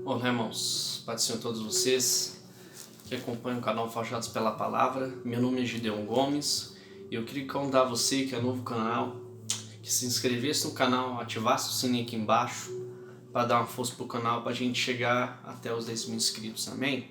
Olá, irmãos, Pai do Senhor a todos vocês que acompanham o canal Forjados pela Palavra. Meu nome é Gideon Gomes e eu queria convidar você que é novo canal, que se inscrevesse no canal, ativasse o sininho aqui embaixo para dar uma força para o canal, para a gente chegar até os 10 mil inscritos, amém?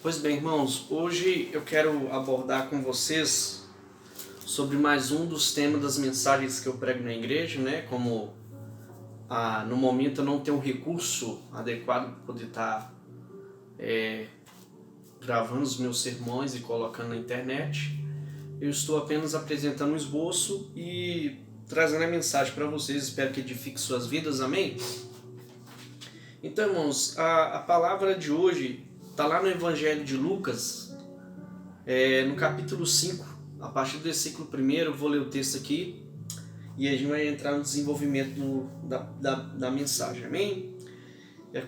Pois bem, irmãos, hoje eu quero abordar com vocês sobre mais um dos temas das mensagens que eu prego na igreja, né? Como no momento eu não tenho um recurso adequado para poder estar gravando os meus sermões e colocando na internet. Eu estou apenas apresentando um esboço e trazendo a mensagem para vocês. Espero que edifique suas vidas, amém? Então, irmãos, a palavra de hoje está lá no Evangelho de Lucas, no capítulo 5, a partir do versículo 1. Eu vou ler o texto aqui e a gente vai entrar no desenvolvimento da mensagem, amém?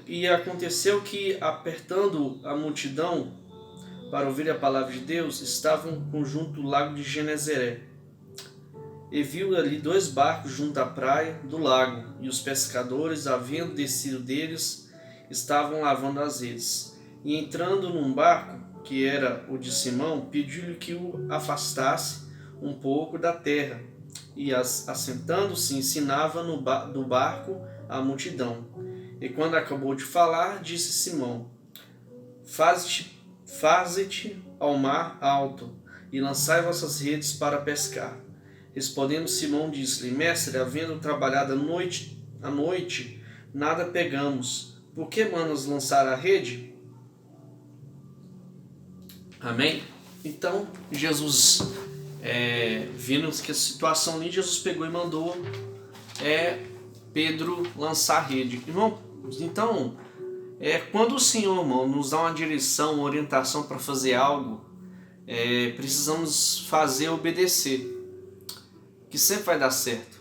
E aconteceu que, apertando a multidão para ouvir a palavra de Deus, estavam junto do lago de Genezaré. E viu ali 2 barcos junto à praia do lago, e os pescadores, havendo descido deles, estavam lavando as redes. E entrando num barco, que era o de Simão, pediu-lhe que o afastasse um pouco da terra, e assentando-se ensinava do barco a multidão. E quando acabou de falar, disse Simão: Faze-te ao mar alto, e lançai vossas redes para pescar. Respondendo Simão, disse-lhe: Mestre, havendo trabalhado a noite, nada pegamos. Por que mandas lançar a rede? Amém? Então, Jesus, vendo que a situação ali, Jesus pegou e mandou Pedro lançar a rede. Irmão, então, quando o Senhor, irmão, nos dá uma direção, uma orientação para fazer algo, precisamos fazer obedecer, que sempre vai dar certo.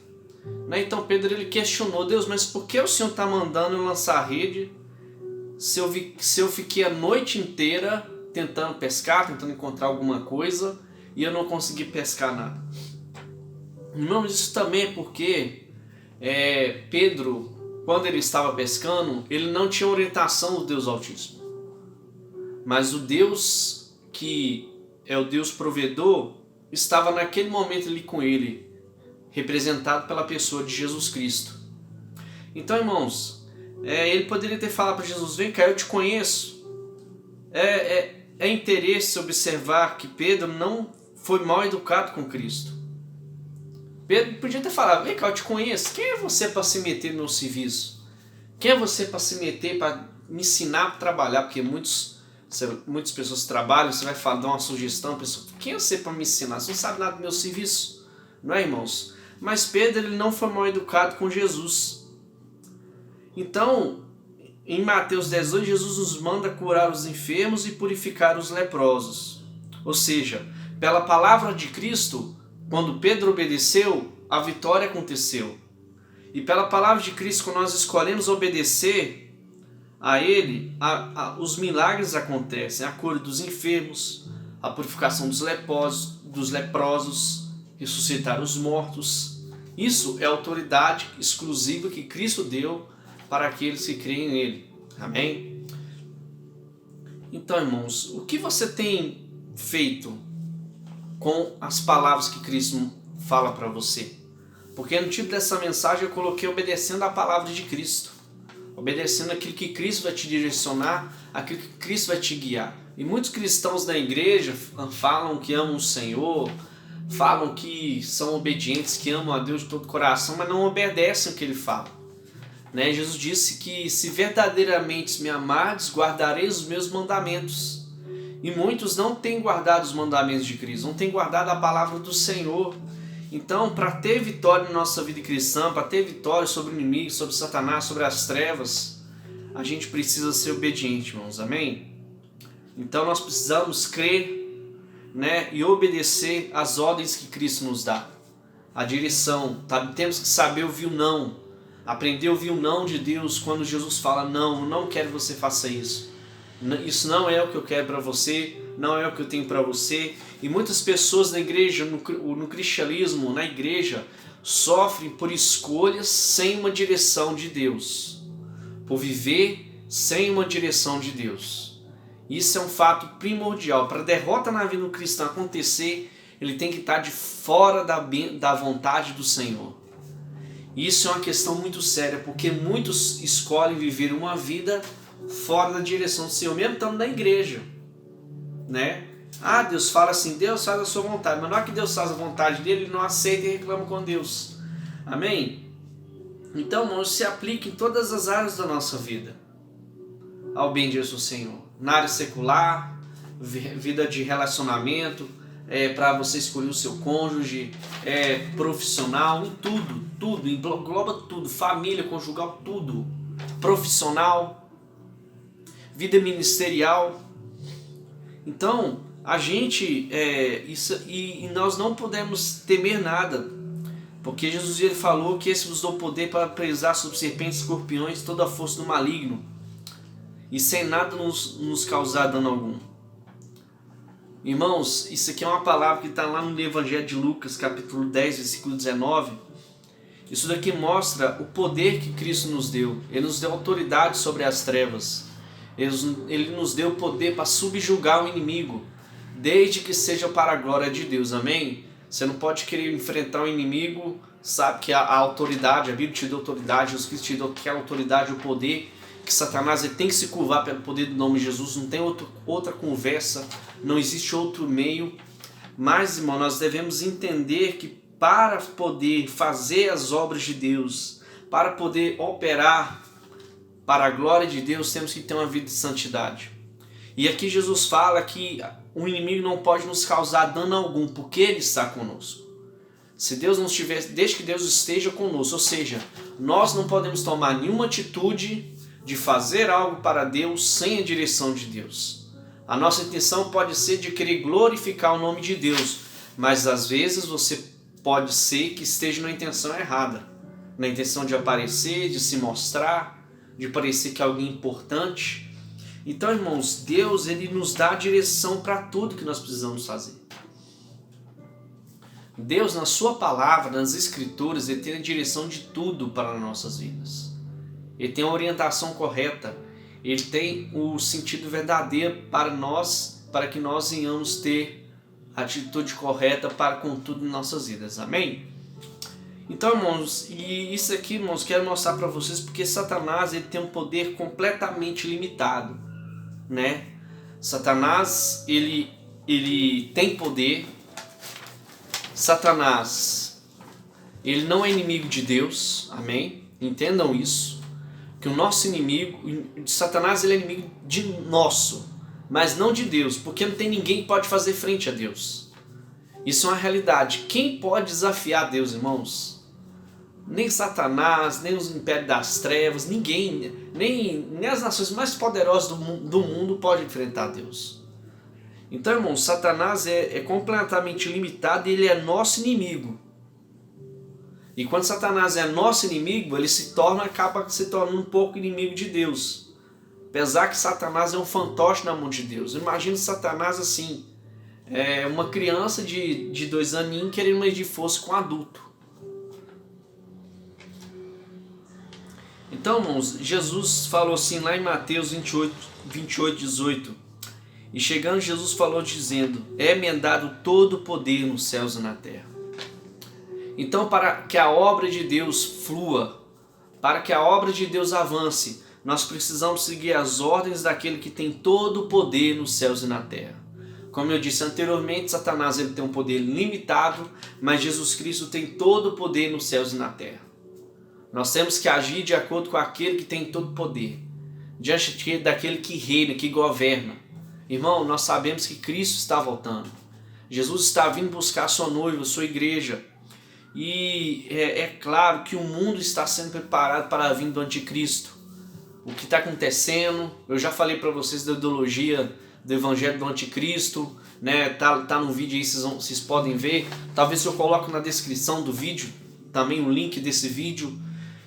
Então Pedro ele questionou: Deus, mas por que o Senhor está mandando eu lançar a rede se eu fiquei a noite inteira tentando pescar, tentando encontrar alguma coisa e eu não consegui pescar nada? Irmãos, isso também é porque Pedro, quando ele estava pescando, ele não tinha orientação do Deus Altíssimo. Mas o Deus que é o Deus provedor estava naquele momento ali com ele, representado pela pessoa de Jesus Cristo. Então, irmãos, ele poderia ter falado para Jesus: vem cá, eu te conheço. É interesse observar que Pedro não foi mal educado com Cristo. Pedro podia ter falado: vem cá, eu te conheço. Quem é você para se meter no meu serviço? Quem é você para se meter, para me ensinar a trabalhar? Porque muitas pessoas trabalham, você vai dar uma sugestão, a pessoa: quem é você para me ensinar? Você não sabe nada do meu serviço. Não é, irmãos? Mas Pedro ele não foi mal educado com Jesus. Então, em Mateus 18, Jesus nos manda curar os enfermos e purificar os leprosos. Ou seja, pela palavra de Cristo, quando Pedro obedeceu, a vitória aconteceu. E pela palavra de Cristo, quando nós escolhemos obedecer a Ele, os milagres acontecem. A cura dos enfermos, a purificação dos leprosos, ressuscitar os mortos. Isso é a autoridade exclusiva que Cristo deu para aqueles que creem nele. Amém? Então, irmãos, o que você tem feito com as palavras que Cristo fala para você? Porque no título dessa mensagem eu coloquei obedecendo a palavra de Cristo. Obedecendo aquilo que Cristo vai te direcionar, aquilo que Cristo vai te guiar. E muitos cristãos da igreja falam que amam o Senhor, falam que são obedientes, que amam a Deus de todo o coração, mas não obedecem o que Ele fala. Jesus disse que se verdadeiramente me amardes, guardareis os meus mandamentos. E muitos não têm guardado os mandamentos de Cristo, não têm guardado a palavra do Senhor. Então, para ter vitória na nossa vida cristã, para ter vitória sobre o inimigo, sobre Satanás, sobre as trevas, a gente precisa ser obediente, irmãos, amém? Então nós precisamos crer, e obedecer às ordens que Cristo nos dá. A direção, temos que saber ouvir o não, aprender a ouvir o não de Deus quando Jesus fala: não, eu não quero que você faça isso. Isso não é o que eu quero para você, não é o que eu tenho para você. E muitas pessoas na igreja, no cristianismo, na igreja, sofrem por escolhas sem uma direção de Deus. Por viver sem uma direção de Deus. Isso é um fato primordial. Para a derrota na vida do cristão acontecer, ele tem que estar de fora da vontade do Senhor. Isso é uma questão muito séria, porque muitos escolhem viver uma vida fora da direção do Senhor, mesmo estando na igreja, né? Deus fala assim, Deus faz a sua vontade, mas na hora que Deus faz a vontade dele, ele não aceita e reclama com Deus. Amém? Então, irmãos, se aplica em todas as áreas da nossa vida, ao bem disso do Senhor. Na área secular, vida de relacionamento, para você escolher o seu cônjuge, profissional, em tudo, engloba tudo, família, conjugal, tudo, profissional, vida ministerial. Então, a gente, e nós não podemos temer nada, porque Jesus ele falou que esse vos deu poder para pisar sobre serpentes, escorpiões, toda a força do maligno, e sem nada nos causar dano algum. Irmãos, isso aqui é uma palavra que está lá no Evangelho de Lucas, capítulo 10, versículo 19. Isso daqui mostra o poder que Cristo nos deu. Ele nos deu autoridade sobre as trevas. Ele nos deu o poder para subjugar o inimigo, desde que seja para a glória de Deus. Amém? Você não pode querer enfrentar o inimigo, sabe que a autoridade, a Bíblia te deu autoridade, Jesus Cristo te deu aquela autoridade, o poder, que Satanás ele tem que se curvar pelo poder do nome de Jesus, não tem outra conversa, não existe outro meio. Mas, irmão, nós devemos entender que para poder fazer as obras de Deus, para poder operar para a glória de Deus, temos que ter uma vida de santidade. E aqui Jesus fala que o inimigo não pode nos causar dano algum, porque ele está conosco. Se Deus não estiver, desde que Deus esteja conosco, ou seja, nós não podemos tomar nenhuma atitude de fazer algo para Deus sem a direção de Deus. A nossa intenção pode ser de querer glorificar o nome de Deus, mas às vezes você pode ser que esteja na intenção errada, na intenção de aparecer, de se mostrar, de parecer que é alguém importante. Então, irmãos, Deus ele nos dá a direção para tudo que nós precisamos fazer. Deus, na sua palavra, nas escrituras, ele tem a direção de tudo para as nossas vidas. Ele tem a orientação correta, ele tem o sentido verdadeiro para nós, para que nós venhamos ter a atitude correta para com tudo em nossas vidas. Amém? Então, irmãos, e isso aqui, irmãos, quero mostrar para vocês porque Satanás ele tem um poder completamente limitado, né? Satanás, ele tem poder. Satanás, ele não é inimigo de Deus, amém? Entendam isso, que o nosso inimigo, Satanás ele é inimigo de nosso, mas não de Deus, porque não tem ninguém que pode fazer frente a Deus. Isso é uma realidade. Quem pode desafiar Deus, irmãos? Nem Satanás, nem os impérios das trevas, ninguém, nem as nações mais poderosas do mundo podem enfrentar Deus. Então, irmãos, Satanás é completamente limitado e ele é nosso inimigo. E quando Satanás é nosso inimigo, ele acaba se tornando um pouco inimigo de Deus. Apesar que Satanás é um fantoche na mão de Deus. Imagina Satanás assim, uma criança de 2 aninhos querendo medir força com um adulto. Então, irmãos, Jesus falou assim lá em Mateus 28, 18. E chegando Jesus falou dizendo, é-me dado todo o poder nos céus e na terra. Então, para que a obra de Deus flua, para que a obra de Deus avance, nós precisamos seguir as ordens daquele que tem todo o poder nos céus e na terra. Como eu disse anteriormente, Satanás ele tem um poder limitado, mas Jesus Cristo tem todo o poder nos céus e na terra. Nós temos que agir de acordo com aquele que tem todo o poder, diante daquele que reina, que governa. Irmão, nós sabemos que Cristo está voltando. Jesus está vindo buscar a sua noiva, a sua igreja. E é claro que o mundo está sendo preparado para a vinda do anticristo. O que está acontecendo, eu já falei para vocês da ideologia do evangelho do anticristo, né? Tá no vídeo aí, vocês podem ver. Talvez eu coloque na descrição do vídeo também o link desse vídeo.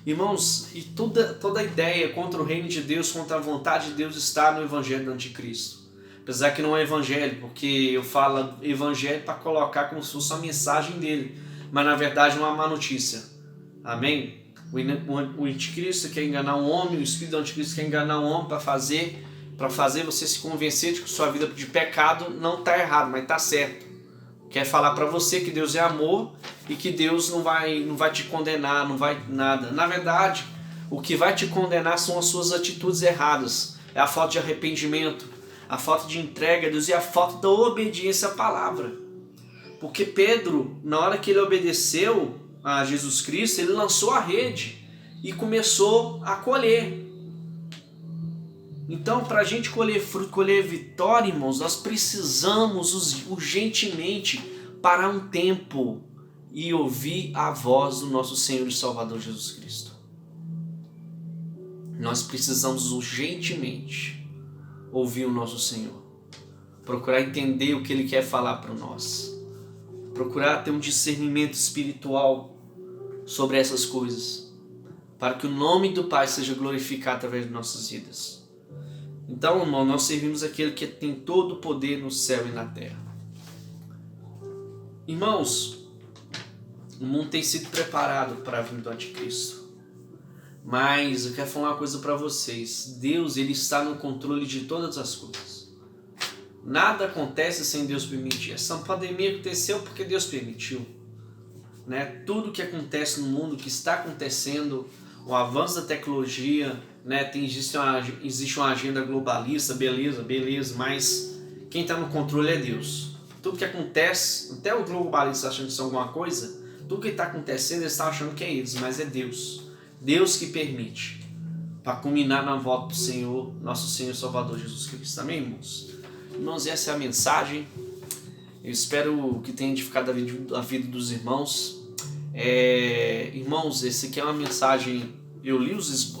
Irmãos, e toda a ideia contra o reino de Deus, contra a vontade de Deus está no evangelho do anticristo. Apesar que não é evangelho, porque eu falo evangelho para colocar como se fosse a mensagem dele, mas na verdade é uma má notícia. Amém? O anticristo quer enganar um homem, o espírito do anticristo quer enganar um homem para fazer você se convencer de que sua vida de pecado não está errado, mas está certo. Quer falar para você que Deus é amor e que Deus não vai te condenar, não vai nada. Na verdade, o que vai te condenar são as suas atitudes erradas. É a falta de arrependimento, a falta de entrega a Deus e a falta da obediência à palavra. Porque Pedro, na hora que ele obedeceu a Jesus Cristo, ele lançou a rede e começou a colher. Então, para a gente colher fruto, colher vitória, irmãos, nós precisamos urgentemente parar um tempo e ouvir a voz do nosso Senhor e Salvador Jesus Cristo. Nós precisamos urgentemente ouvir o nosso Senhor, procurar entender o que Ele quer falar para nós, procurar ter um discernimento espiritual sobre essas coisas, para que o nome do Pai seja glorificado através de nossas vidas. Então, irmão, nós servimos aquele que tem todo o poder no céu e na terra. Irmãos, o mundo tem sido preparado para a vinda do anticristo. Mas eu quero falar uma coisa para vocês. Deus, Ele está no controle de todas as coisas. Nada acontece sem Deus permitir. Essa pandemia aconteceu porque Deus permitiu. Né? Tudo que acontece no mundo, que está acontecendo, o avanço da tecnologia, né? Existe uma agenda globalista, beleza, mas quem está no controle é Deus. Tudo que acontece, até o globalista achando que isso é alguma coisa, tudo que está acontecendo, eles estão achando que é eles, mas é Deus. Deus que permite, para culminar na volta do Senhor, nosso Senhor e Salvador Jesus Cristo. Amém, irmãos? Irmãos, essa é a mensagem. Eu espero que tenha edificado a vida dos irmãos. Irmãos, esse aqui é uma mensagem. Eu li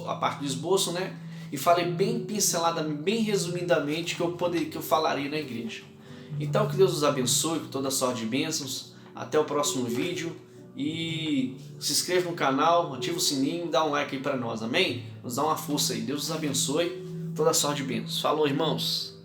a parte do esboço, né? E falei bem pincelada, bem resumidamente que eu falaria na igreja. Então, que Deus os abençoe com toda a sorte de bênçãos. Até o próximo vídeo. E se inscreva no canal, ativa o sininho e dá um like aí para nós, amém? Nos dá uma força aí. Deus os abençoe, toda a sorte de bênçãos. Falou, irmãos!